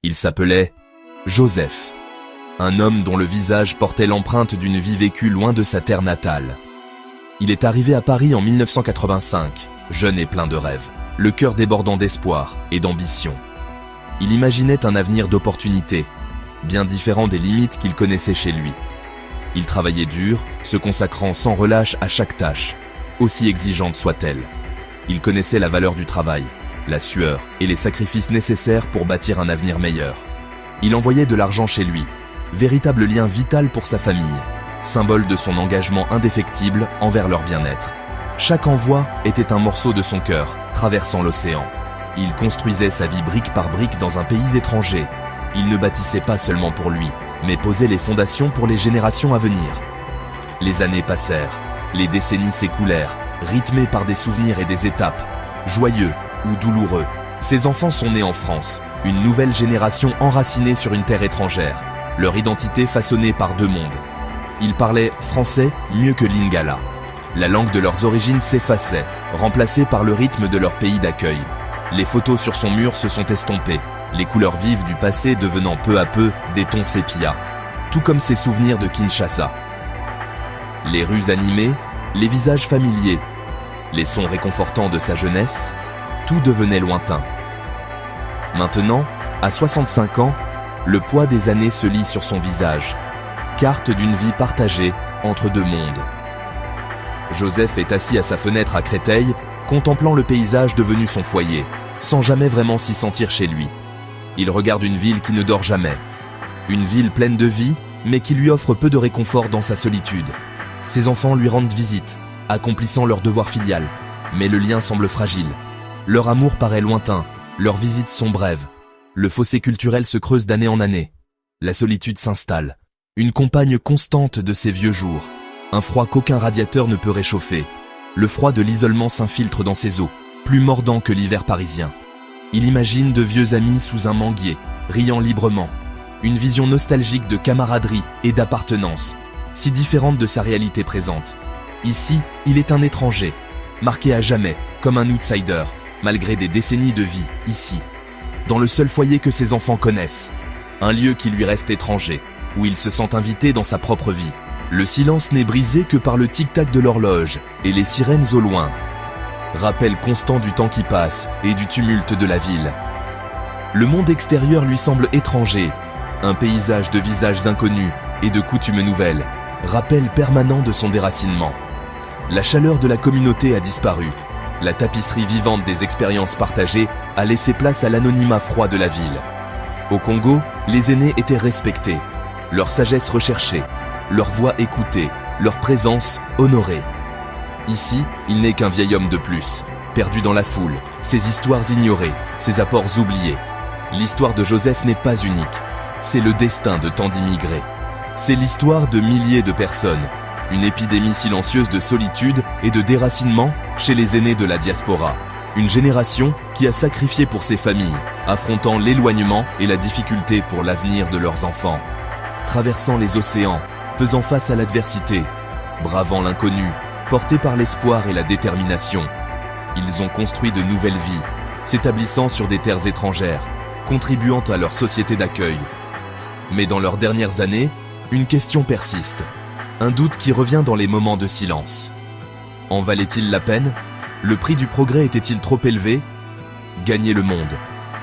Il s'appelait Joseph, un homme dont le visage portait l'empreinte d'une vie vécue loin de sa terre natale. Il est arrivé à Paris en 1985, jeune et plein de rêves, le cœur débordant d'espoir et d'ambition. Il imaginait un avenir d'opportunités, bien différent des limites qu'il connaissait chez lui. Il travaillait dur, se consacrant sans relâche à chaque tâche, aussi exigeante soit-elle. Il connaissait la valeur du travail, la sueur et les sacrifices nécessaires pour bâtir un avenir meilleur. Il envoyait de l'argent chez lui, véritable lien vital pour sa famille, symbole de son engagement indéfectible envers leur bien-être. Chaque envoi était un morceau de son cœur, traversant l'océan. Il construisait sa vie brique par brique dans un pays étranger. Il ne bâtissait pas seulement pour lui, mais posait les fondations pour les générations à venir. Les années passèrent, les décennies s'écoulèrent, rythmées par des souvenirs et des étapes, joyeux ou douloureux. Ses enfants sont nés en France, une nouvelle génération enracinée sur une terre étrangère, leur identité façonnée par deux mondes. Ils parlaient français mieux que lingala. La langue de leurs origines s'effaçait, remplacée par le rythme de leur pays d'accueil. Les photos sur son mur se sont estompées, les couleurs vives du passé devenant peu à peu des tons sépia, tout comme ses souvenirs de Kinshasa. Les rues animées, les visages familiers, les sons réconfortants de sa jeunesse, tout devenait lointain. Maintenant, à 65 ans, le poids des années se lit sur son visage, carte d'une vie partagée entre deux mondes. Joseph est assis à sa fenêtre à Créteil, contemplant le paysage devenu son foyer, sans jamais vraiment s'y sentir chez lui. Il regarde une ville qui ne dort jamais. Une ville pleine de vie, mais qui lui offre peu de réconfort dans sa solitude. Ses enfants lui rendent visite, accomplissant leur devoir filial. Mais le lien semble fragile. Leur amour paraît lointain, leurs visites sont brèves. Le fossé culturel se creuse d'année en année. La solitude s'installe. Une compagne constante de ses vieux jours. Un froid qu'aucun radiateur ne peut réchauffer. Le froid de l'isolement s'infiltre dans ses os, plus mordant que l'hiver parisien. Il imagine de vieux amis sous un manguier, riant librement. Une vision nostalgique de camaraderie et d'appartenance, si différente de sa réalité présente. Ici, il est un étranger, marqué à jamais, comme un outsider, malgré des décennies de vie, ici. Dans le seul foyer que ses enfants connaissent. Un lieu qui lui reste étranger, où il se sent invité dans sa propre vie. Le silence n'est brisé que par le tic-tac de l'horloge et les sirènes au loin. Rappel constant du temps qui passe et du tumulte de la ville. Le monde extérieur lui semble étranger, un paysage de visages inconnus et de coutumes nouvelles, rappel permanent de son déracinement. La chaleur de la communauté a disparu, la tapisserie vivante des expériences partagées a laissé place à l'anonymat froid de la ville. Au Congo, les aînés étaient respectés, leur sagesse recherchée, leur voix écoutée, leur présence honorée. Ici, il n'est qu'un vieil homme de plus, perdu dans la foule, ses histoires ignorées, ses apports oubliés. L'histoire de Joseph n'est pas unique, c'est le destin de tant d'immigrés. C'est l'histoire de milliers de personnes, une épidémie silencieuse de solitude et de déracinement chez les aînés de la diaspora. Une génération qui a sacrifié pour ses familles, affrontant l'éloignement et la difficulté pour l'avenir de leurs enfants. Traversant les océans, faisant face à l'adversité, bravant l'inconnu, portés par l'espoir et la détermination. Ils ont construit de nouvelles vies, s'établissant sur des terres étrangères, contribuant à leur société d'accueil. Mais dans leurs dernières années, une question persiste, un doute qui revient dans les moments de silence. En valait-il la peine? Le prix du progrès était-il trop élevé? Gagner le monde,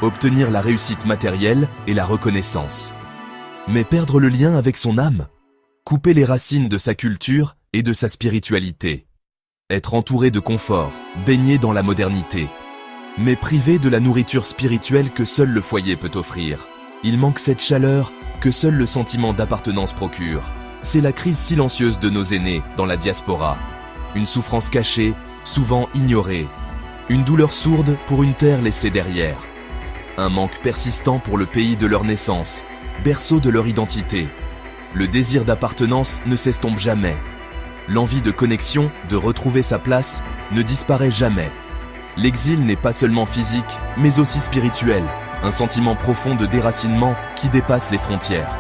obtenir la réussite matérielle et la reconnaissance. Mais perdre le lien avec son âme? Couper les racines de sa culture et de sa spiritualité. Être entouré de confort, baigné dans la modernité. Mais privé de la nourriture spirituelle que seul le foyer peut offrir. Il manque cette chaleur que seul le sentiment d'appartenance procure. C'est la crise silencieuse de nos aînés dans la diaspora. Une souffrance cachée, souvent ignorée. Une douleur sourde pour une terre laissée derrière. Un manque persistant pour le pays de leur naissance, berceau de leur identité. Le désir d'appartenance ne s'estompe jamais. L'envie de connexion, de retrouver sa place, ne disparaît jamais. L'exil n'est pas seulement physique, mais aussi spirituel, un sentiment profond de déracinement qui dépasse les frontières.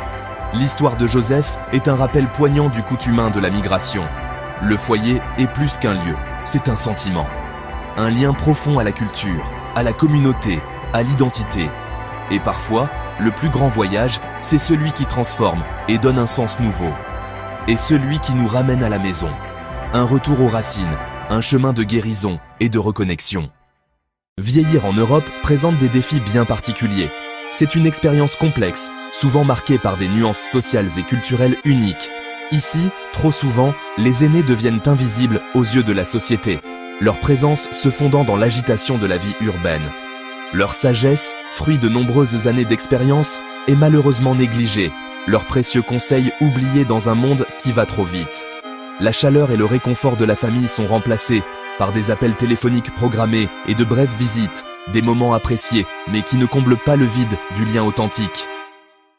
L'histoire de Joseph est un rappel poignant du coût humain de la migration. Le foyer est plus qu'un lieu, c'est un sentiment. Un lien profond à la culture, à la communauté, à l'identité. Et parfois, Le plus grand voyage, c'est celui qui transforme et donne un sens nouveau. Et celui qui nous ramène à la maison. Un retour aux racines, un chemin de guérison et de reconnexion. Vieillir en Europe présente des défis bien particuliers. C'est une expérience complexe, souvent marquée par des nuances sociales et culturelles uniques. Ici, trop souvent, les aînés deviennent invisibles aux yeux de la société, leur présence se fondant dans l'agitation de la vie urbaine. Leur sagesse, fruit de nombreuses années d'expérience, est malheureusement négligée, leurs précieux conseils oubliés dans un monde qui va trop vite. La chaleur et le réconfort de la famille sont remplacés par des appels téléphoniques programmés et de brèves visites, des moments appréciés, mais qui ne comblent pas le vide du lien authentique.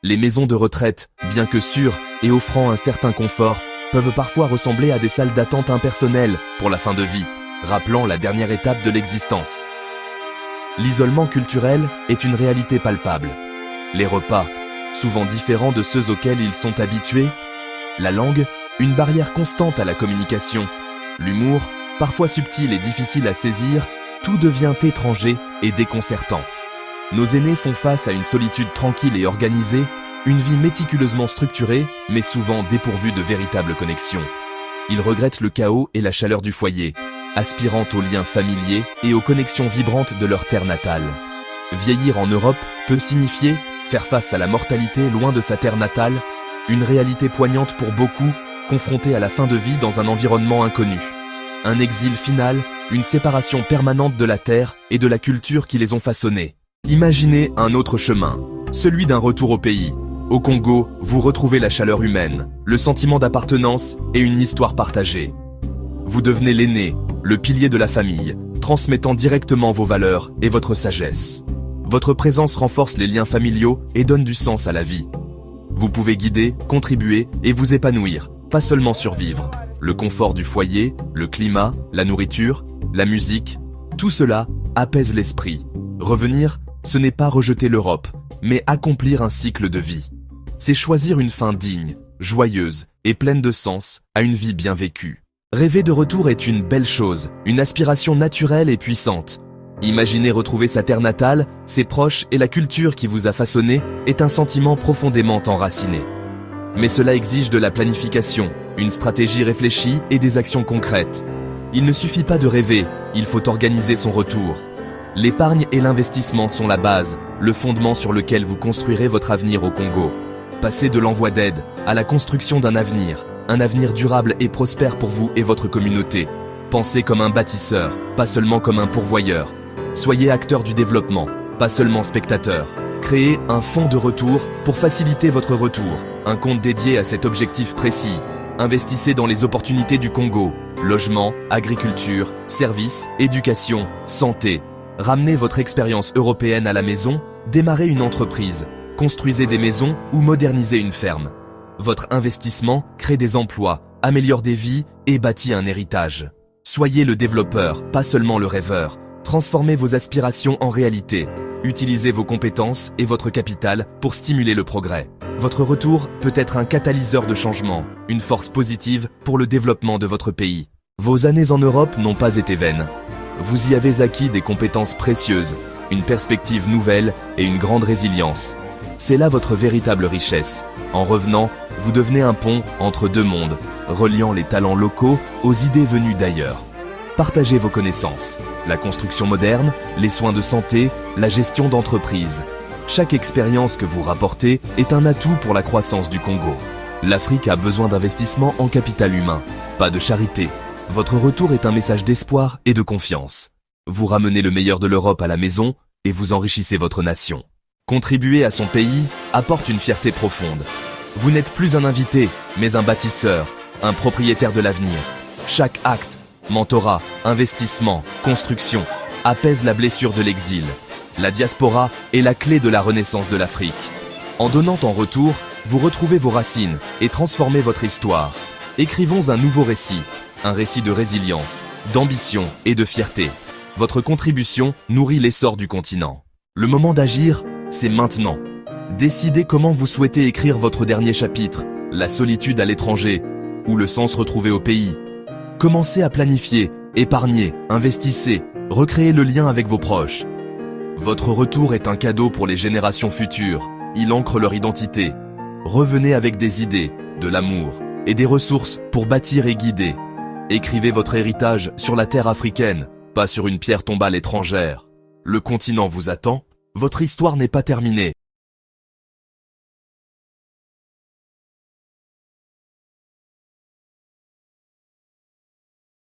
Les maisons de retraite, bien que sûres et offrant un certain confort, peuvent parfois ressembler à des salles d'attente impersonnelles pour la fin de vie, rappelant la dernière étape de l'existence. L'isolement culturel est une réalité palpable. Les repas, souvent différents de ceux auxquels ils sont habitués, la langue, une barrière constante à la communication, l'humour, parfois subtil et difficile à saisir, tout devient étranger et déconcertant. Nos aînés font face à une solitude tranquille et organisée, une vie méticuleusement structurée, mais souvent dépourvue de véritables connexions. Ils regrettent le chaos et la chaleur du foyer, aspirant aux liens familiers et aux connexions vibrantes de leur terre natale. Vieillir en Europe peut signifier faire face à la mortalité loin de sa terre natale, une réalité poignante pour beaucoup, confrontés à la fin de vie dans un environnement inconnu. Un exil final, une séparation permanente de la terre et de la culture qui les ont façonnés. Imaginez un autre chemin, celui d'un retour au pays. Au Congo, vous retrouvez la chaleur humaine, le sentiment d'appartenance et une histoire partagée. Vous devenez l'aîné, le pilier de la famille, transmettant directement vos valeurs et votre sagesse. Votre présence renforce les liens familiaux et donne du sens à la vie. Vous pouvez guider, contribuer et vous épanouir, pas seulement survivre. Le confort du foyer, le climat, la nourriture, la musique, tout cela apaise l'esprit. Revenir, ce n'est pas rejeter l'Europe, mais accomplir un cycle de vie. C'est choisir une fin digne, joyeuse et pleine de sens à une vie bien vécue. Rêver de retour est une belle chose, une aspiration naturelle et puissante. Imaginer retrouver sa terre natale, ses proches et la culture qui vous a façonné est un sentiment profondément enraciné. Mais cela exige de la planification, une stratégie réfléchie et des actions concrètes. Il ne suffit pas de rêver, il faut organiser son retour. L'épargne et l'investissement sont la base, le fondement sur lequel vous construirez votre avenir au Congo. Passez de l'envoi d'aide à la construction d'un avenir durable et prospère pour vous et votre communauté. Pensez comme un bâtisseur, pas seulement comme un pourvoyeur. Soyez acteur du développement, pas seulement spectateur. Créez un fonds de retour pour faciliter votre retour, un compte dédié à cet objectif précis. Investissez dans les opportunités du Congo, logement, agriculture, services, éducation, santé. Ramenez votre expérience européenne à la maison, démarrez une entreprise, construisez des maisons ou modernisez une ferme. Votre investissement crée des emplois, améliore des vies et bâtit un héritage. Soyez le développeur, pas seulement le rêveur. Transformez vos aspirations en réalité. Utilisez vos compétences et votre capital pour stimuler le progrès. Votre retour peut être un catalyseur de changement, une force positive pour le développement de votre pays. Vos années en Europe n'ont pas été vaines. Vous y avez acquis des compétences précieuses, une perspective nouvelle et une grande résilience. C'est là votre véritable richesse. En revenant, vous devenez un pont entre deux mondes, reliant les talents locaux aux idées venues d'ailleurs. Partagez vos connaissances, la construction moderne, les soins de santé, la gestion d'entreprise. Chaque expérience que vous rapportez est un atout pour la croissance du Congo. L'Afrique a besoin d'investissement en capital humain, pas de charité. Votre retour est un message d'espoir et de confiance. Vous ramenez le meilleur de l'Europe à la maison et vous enrichissez votre nation. Contribuer à son pays apporte une fierté profonde. Vous n'êtes plus un invité, mais un bâtisseur, un propriétaire de l'avenir. Chaque acte, mentorat, investissement, construction, apaise la blessure de l'exil. La diaspora est la clé de la renaissance de l'Afrique. En donnant en retour, vous retrouvez vos racines et transformez votre histoire. Écrivons un nouveau récit, un récit de résilience, d'ambition et de fierté. Votre contribution nourrit l'essor du continent. Le moment d'agir, c'est maintenant. Décidez comment vous souhaitez écrire votre dernier chapitre, la solitude à l'étranger ou le sens retrouvé au pays. Commencez à planifier, épargnez, investissez, recréez le lien avec vos proches. Votre retour est un cadeau pour les générations futures, Il ancre leur identité. Revenez avec des idées, de l'amour et des ressources pour bâtir et guider. Écrivez votre héritage sur la terre africaine, pas sur une pierre tombale étrangère. Le continent vous attend, votre histoire n'est pas terminée.